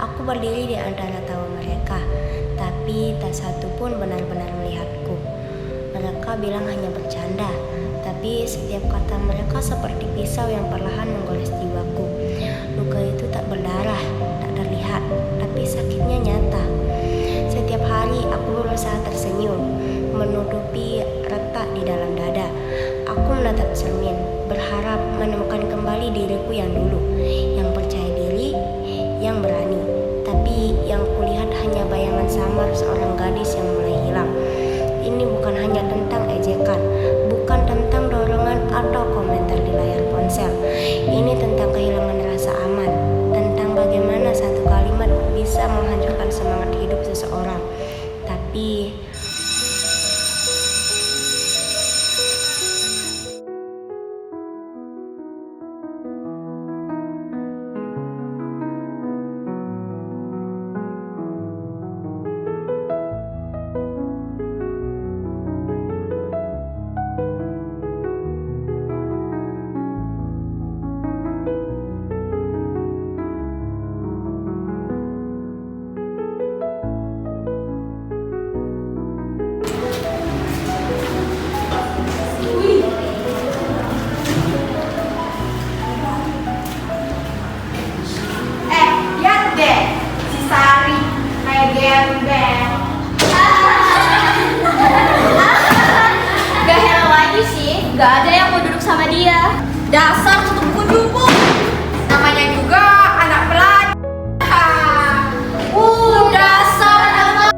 Aku berdiri di antara tawa mereka, tapi tak satu pun benar-benar melihatku. Mereka bilang hanya bercanda, tapi setiap kata mereka seperti pisau yang perlahan menggores jiwaku. Luka itu tak berdarah, tak terlihat, tapi sakitnya nyata. Setiap hari aku berusaha tersenyum, menutupi retak di dalam dada. Aku menatap cermin, berharap menemukan kembali diriku yang dulu, yang percaya diri, yang berani. Tapi yang kulihat hanya bayangan samar seorang gadis yang mulai hilang. Ini bukan hanya tentang ejekan, bukan tentang dorongan atau komentar di layar ponsel. Ini tentang kehilangan rasa aman, tentang bagaimana satu kalimat bisa menghancurkan semangat hidup seseorang. Tapi lihat deh, si Sari kayak gembel. Gak heran lagi sih, gak ada yang mau duduk sama dia. Dasar tutup kujuku. Namanya juga anak pelajar. Dasar anak.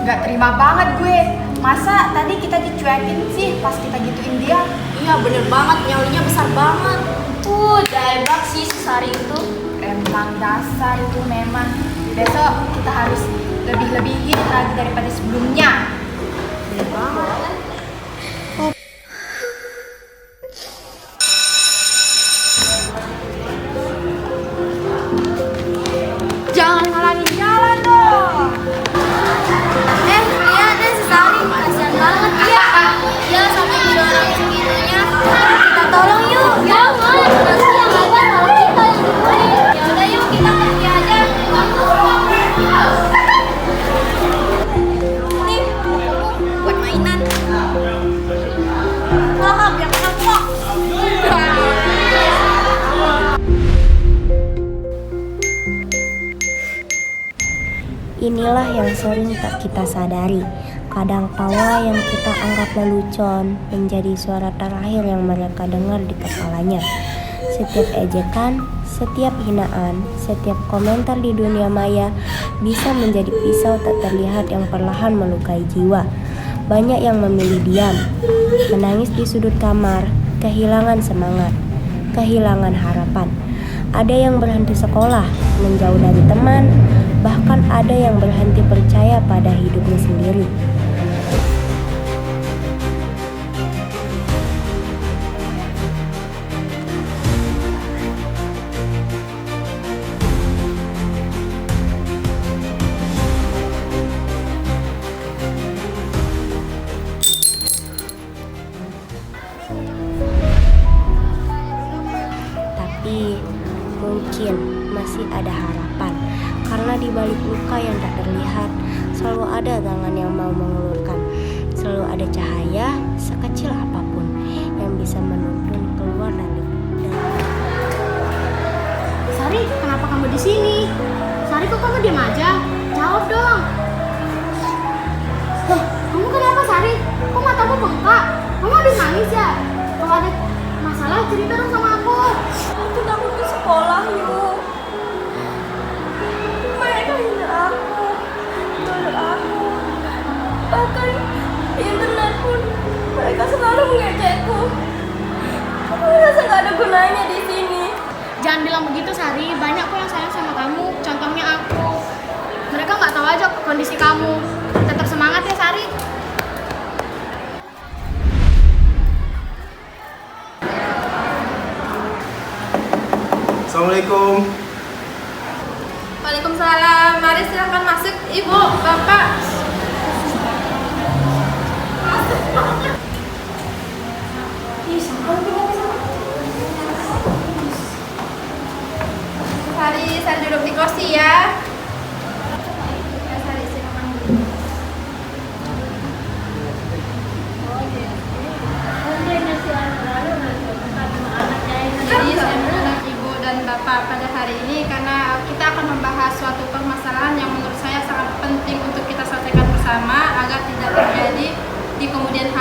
Gak terima banget gue. Masa tadi kita dicuekin sih pas kita gituin dia? Iya bener banget, nyalinya besar banget. Daebak sih si Sari itu. Emang dasar itu memang. Besok kita harus lebih-lebihin lagi daripada sebelumnya. Bener banget. Jangan ngalangin jalan dong. Lihat deh si Sari, kasihan banget dia. Dia sampai didorong segitunya. Kita tolong yuk. Jangan, nanti yang ada malah kita yang dibully. Ya udah yuk kita pergi aja. Nih, buat mainan. Wah, biar kapok. inilah yang sering tak kita sadari. Kadang tawa yang kita anggap lelucon menjadi suara terakhir yang mereka dengar di kepalanya. Setiap ejekan, setiap hinaan, setiap komentar di dunia maya bisa menjadi pisau tak terlihat yang perlahan melukai jiwa. Banyak yang memilih diam, menangis di sudut kamar, kehilangan semangat, kehilangan harapan. Ada yang berhenti sekolah, menjauh dari teman, bahkan ada yang berhenti percaya pada hidupnya sendiri. Tapi mungkin masih ada harapan, karena di balik luka yang tak terlihat selalu ada tangan yang mau mengulurkan. Selalu ada cahaya sekecil apapun yang bisa menuntun keluar dari Sari, kenapa kamu di sini? Sari, kok kamu diam aja? Jawab dong. Loh, kamu kenapa Sari? Kok matamu bengkak? Kamu habis nangis ya? Kalau ada masalah cerita dong sama aku. Aku takut ke sekolah yuk. Mereka hina aku, tuduh aku. Bahkan di internet pun mereka selalu mengejekku. Aku merasa gak ada gunanya di sini. Jangan bilang begitu Sari, banyak kok yang sayang sama kamu. Contohnya aku. Mereka nggak tahu aja kondisi kamu. Tetap semangat ya Sari. Assalamualaikum. Waalaikumsalam. Mari silakan masuk, Ibu, Bapak. Ih, sama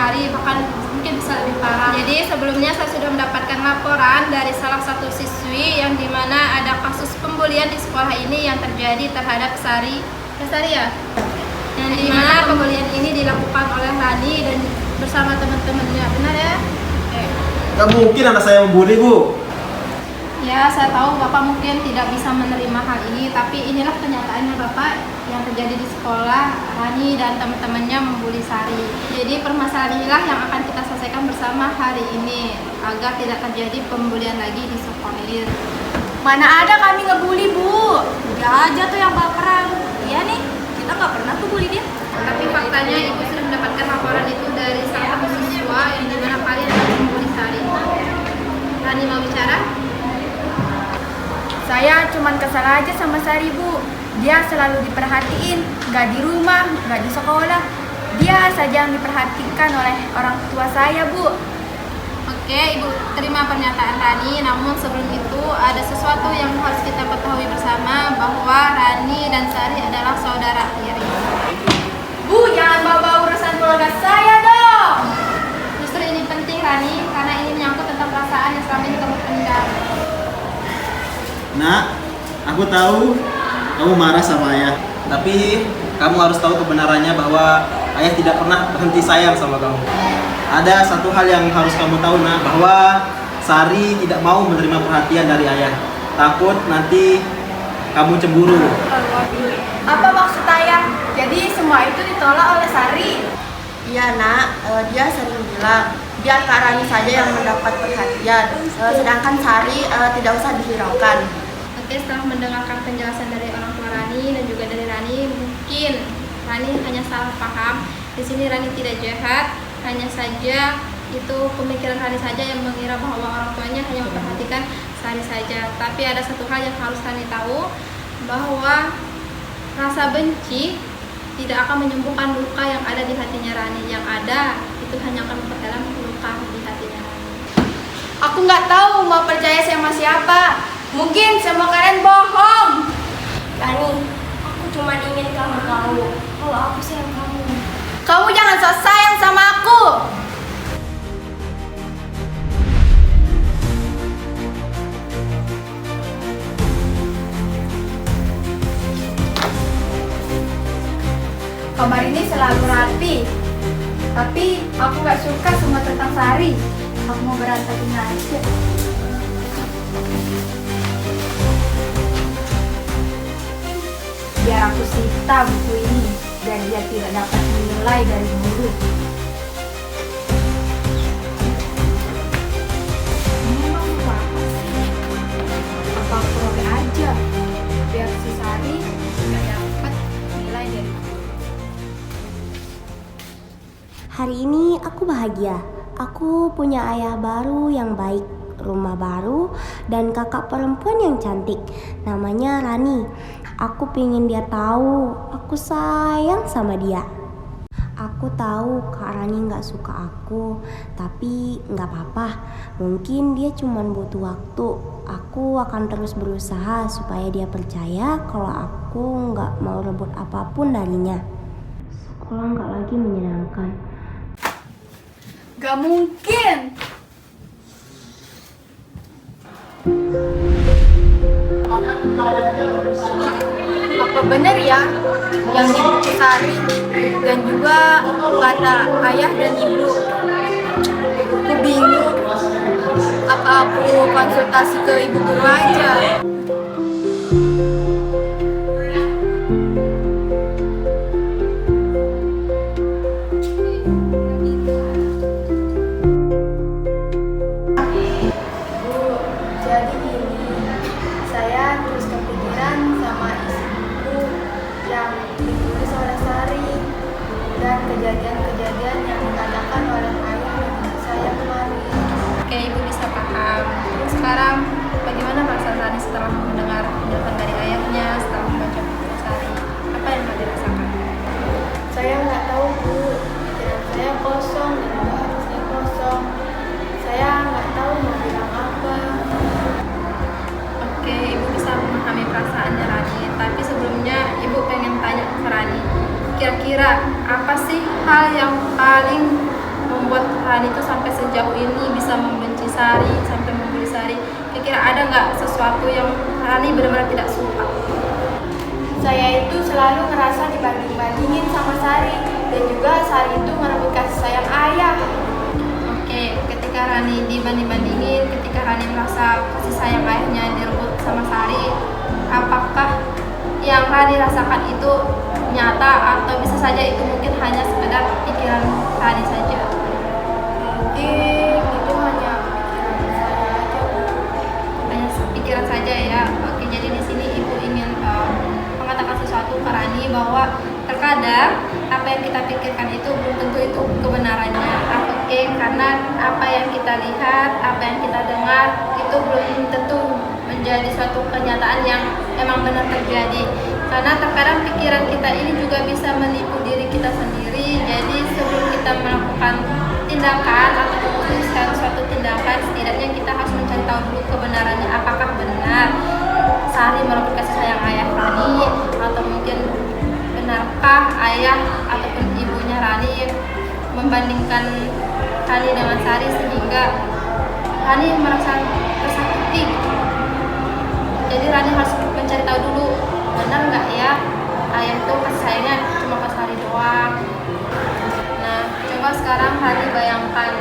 Sari, bahkan mungkin bisa lebih parah. Jadi sebelumnya saya sudah mendapatkan laporan dari salah satu siswi yang dimana ada kasus pembulian di sekolah ini yang terjadi terhadap Sari. Sari ya? Yang dimana pembulian ini dilakukan oleh Rani dan bersama teman-temannya, benar ya? Gak mungkin anak saya membuli, Bu. Ya, saya tahu Bapak mungkin tidak bisa menerima hal ini, tapi inilah kenyataannya Bapak yang terjadi di sekolah. Rani dan teman-temannya membuli Sari. Jadi permasalahan inilah yang akan kita selesaikan bersama hari ini agar tidak terjadi pembulian lagi di sekolah ini. Mana ada kami ngebully, Bu. Dia aja tuh yang baperan. Iya nih, kita nggak pernah tuh bully dia. Tapi faktanya Ibu sudah mendapatkan laporan itu dari salah satu siswa yang dimana kalian akan membuli Sari. Rani mau bicara? Saya cuman kesal aja sama Sari, Bu. Dia selalu diperhatiin, nggak di rumah, nggak di sekolah. Dia saja yang diperhatikan oleh orang tua saya, Bu. Oke, Ibu terima pernyataan Rani. Namun sebelum itu ada sesuatu yang harus kita ketahui bersama, bahwa Rani dan Sari adalah saudara tiri. Bu, jangan bawa urusan keluarga saya dong. Justru ini penting Rani, karena ini menyangkut tentang perasaan yang selama ini kamu pendam. Nak, aku tahu kamu marah sama ayah. Tapi kamu harus tahu kebenarannya bahwa ayah tidak pernah berhenti sayang sama kamu. Ada satu hal yang harus kamu tahu, Nak, bahwa Sari tidak mau menerima perhatian dari ayah. Takut nanti kamu cemburu. Apa maksud ayah? Jadi semua itu ditolak oleh Sari? Iya nak, dia sering bilang biar Kak Rani saja yang mendapat perhatian, sedangkan Sari tidak usah dihiraukan. Oke, setelah mendengarkan penjelasan dari orang tua Rani dan juga dari Rani, mungkin Rani hanya salah paham. Di sini Rani tidak jahat, hanya saja itu pemikiran Rani saja yang mengira bahwa orang tuanya hanya memperhatikan Sari saja. Tapi ada satu hal yang harus Rani tahu, bahwa rasa benci tidak akan menyembuhkan luka yang ada di hatinya Rani. Yang ada itu hanya akan memperdalam luka di hatinya Rani. Aku nggak tahu mau percaya sama siapa. Mungkin semua kalian bohong. Rani, aku cuma ingin kamu tahu kalau aku sayang kamu. Kamu jangan sok sayang sama aku. Kamar ini selalu rapi, tapi aku nggak suka semua tentang Sari. Aku mau berantakin aja. Biar aku sita buku ini, dan dia tidak dapat menilai dari guru. Memang apa sih? Apa aku robek aja, biar si Sari tidak dapat nilai dari guru. Hari ini aku bahagia. Aku punya ayah baru yang baik, rumah baru, dan kakak perempuan yang cantik. Namanya Rani. Aku pingin dia tahu aku sayang sama dia. Aku tahu Kak Rani gak suka aku, tapi gak apa-apa. Mungkin dia cuma butuh waktu. Aku akan terus berusaha supaya dia percaya kalau aku gak mau rebut apapun darinya. Sekolah gak lagi menyenangkan. Gak mungkin. Apa benar ya yang dibuku Sari dan juga kata ayah dan ibu? Aku bingung. Apa aku konsultasi ke ibu guru aja? Jadi gini, saya terus kepikiran sama isi buku yang ditulis oleh Sari dan kejadian-kejadian yang dikatakan oleh ayah dan ibu saya kemarin. Oke, Ibu bisa paham. Sekarang bagaimana perasaan Rani setelah mendengar penjelasan dari ayahnya, setelah membaca buku Sari? Apa yang Rani rasakan? Saya nggak tahu Bu, pikiran saya kosong dan juga hatinya kosong. Saya nggak tahu mau bilang apa. Oke, Ibu bisa memahami perasaannya Rani. Tapi sebelumnya Ibu pengen tanya ke Rani, kira-kira apa sih hal yang paling sampai sejauh ini bisa membenci Sari, sampai membuli Sari? Kira-kira ada nggak sesuatu yang Rani benar-benar tidak suka? Saya itu selalu ngerasa dibanding-bandingin sama Sari, dan juga Sari itu ngerebut kasih sayang ayah. Oke, ketika Rani dibanding-bandingin, ketika Rani merasa kasih sayang ayahnya direbut sama Sari, apakah yang Rani rasakan itu nyata atau bisa saja itu mungkin hanya sekedar pikiran Rani saja? Mungkin itu hanya pikiran saya aja. Hanya pikiran saja ya. Oke, jadi di sini ibu ingin mengatakan sesuatu ke Rani bahwa terkadang apa yang kita pikirkan itu belum tentu itu kebenarannya. Oke, karena apa yang kita lihat, apa yang kita dengar itu belum tentu menjadi suatu kenyataan yang memang benar terjadi. Karena terkadang pikiran kita ini juga bisa menipu diri kita sendiri. Jadi sebelum kita melakukan tindakan atau memutuskan suatu tindakan, setidaknya kita harus mencari tahu dulu kebenarannya, apakah benar Sari merebut kasih sayang ayah Rani, atau mungkin benarkah ayah ataupun ibunya Rani membandingkan Rani dengan Sari sehingga Rani merasa tersakiti. Jadi Rani harus mencari tahu dulu, benar nggak ya ayah itu kasih sayangnya cuma ke Sari doang. Nah, coba sekarang Rani bayangkan,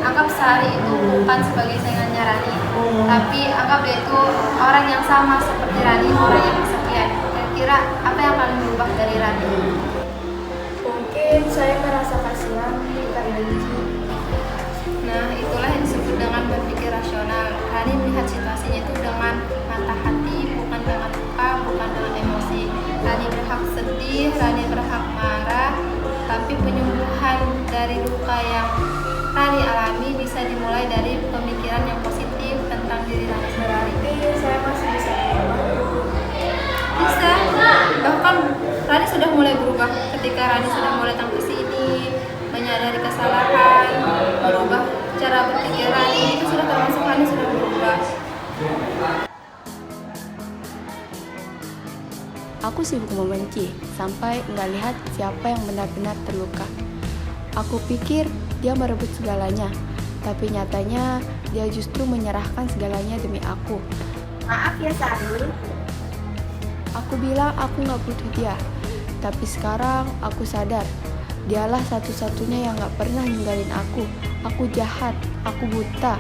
anggap Sari itu bukan sebagai saingannya Rani, tapi anggap dia itu orang yang sama seperti Rani, orang yang kesekian. Kira-kira apa yang akan berubah dari Rani? Mungkin saya merasa kasihan, bukan benci. Nah, itulah yang disebut dengan berpikir rasional. Rani melihat situasinya itu dengan mata hati, bukan dengan luka, bukan dengan emosi. Rani berhak sedih, Rani berhak marah, tapi penyembuhan dari luka yang Rani alami bisa dimulai dari pemikiran yang positif tentang diri Rani sendiri. Saya masih bisa berubah. Bisa, bahkan Rani sudah mulai berubah ketika Rani sudah mulai datang ke sini, menyadari kesalahan, merubah cara berpikir Rani, itu sudah termasuk Rani sudah berubah. Aku sibuk membenci, sampai nggak lihat siapa yang benar-benar terluka. Aku pikir dia merebut segalanya, tapi nyatanya dia justru menyerahkan segalanya demi aku. Maaf ya Sari. Aku bilang aku nggak butuh dia, tapi sekarang aku sadar, dialah satu-satunya yang nggak pernah ninggalin aku. Aku jahat, aku buta,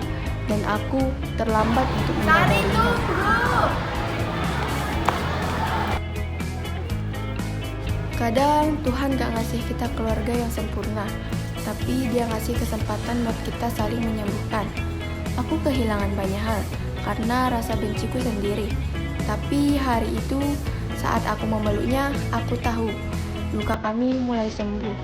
dan aku terlambat untuk menyadarinya. Kadang Tuhan gak ngasih kita keluarga yang sempurna, tapi Dia ngasih kesempatan buat kita saling menyembuhkan. Aku kehilangan banyak hal karena rasa benciku sendiri. Tapi hari itu, saat aku memeluknya, aku tahu luka kami mulai sembuh.